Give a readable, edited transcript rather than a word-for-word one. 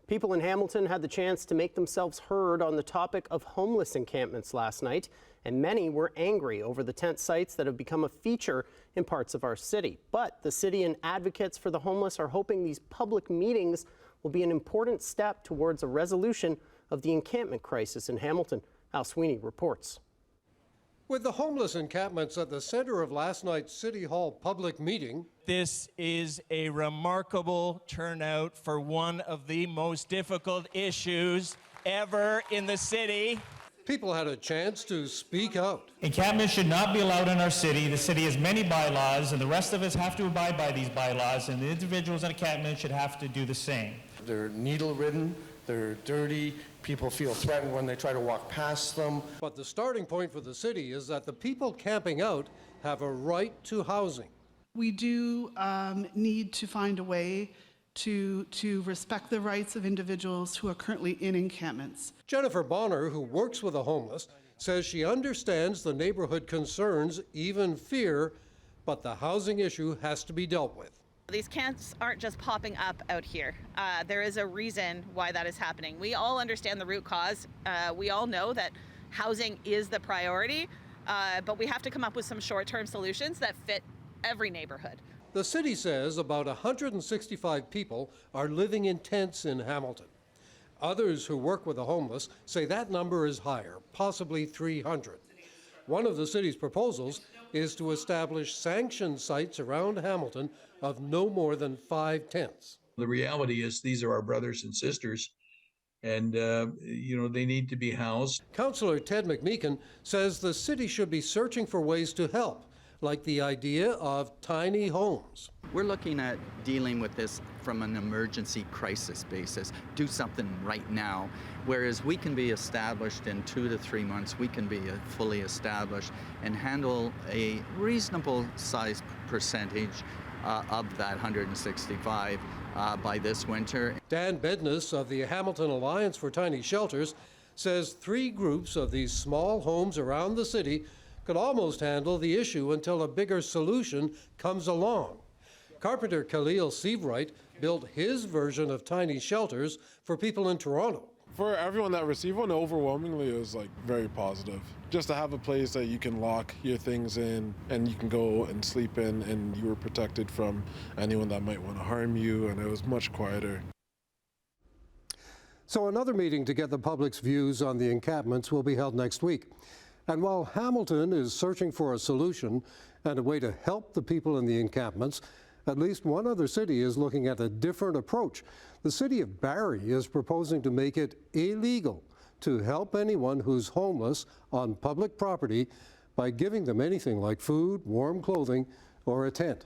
People in Hamilton had the chance to make themselves heard on the topic of homeless encampments last night, and many were angry over the tent sites that have become a feature in parts of our city. But the city and advocates for the homeless are hoping these public meetings will be an important step towards a resolution of the encampment crisis in Hamilton. Al Sweeney reports. With the homeless encampments at the center of last night's City Hall public meeting, this is a remarkable turnout for one of the most difficult issues ever in the city. People had a chance to speak out. Encampments should not be allowed in our city. The city has many bylaws, and the rest of us have to abide by these bylaws, and the individuals in encampments should have to do the same. They're needle-ridden, they're dirty, people feel threatened when they try to walk past them. But the starting point for the city is that the people camping out have a right to housing. We do need to find a way to respect the rights of individuals who are currently in encampments. Jennifer Bonner, who works with the homeless, says she understands the neighborhood concerns, even fear, but the housing issue has to be dealt with. These camps aren't just popping up out here. There is a reason why that is happening. We all understand the root cause. We all know that housing is the priority, but we have to come up with some short-term solutions that fit every neighborhood. The city says about 165 people are living in tents in Hamilton. Others who work with the homeless say that number is higher, possibly 300. One of the city's proposals is to establish sanctioned sites around Hamilton of no more than 5 tents. The reality is these are our brothers and sisters, and they need to be housed. Councillor Ted McMeekin says the city should be searching for ways to help, like the idea of tiny homes. We're looking at dealing with this from an emergency crisis basis, do something right now, whereas we can be established in 2 to 3 months, we can be fully established and handle a reasonable size percentage of that 165 by this winter. Dan Bedness of the Hamilton Alliance for Tiny Shelters says 3 groups of these small homes around the city could almost handle the issue until a bigger solution comes along. Carpenter Khalil Seavright built his version of tiny shelters for people in Toronto. For everyone that received one, overwhelmingly it was very positive. Just to have a place that you can lock your things in and you can go and sleep in, and you were protected from anyone that might want to harm you, and it was much quieter. So another meeting to get the public's views on the encampments will be held next week. And while Hamilton is searching for a solution and a way to help the people in the encampments, at least one other city is looking at a different approach. The city of Barrie is proposing to make it illegal to help anyone who's homeless on public property by giving them anything like food, warm clothing, or a tent.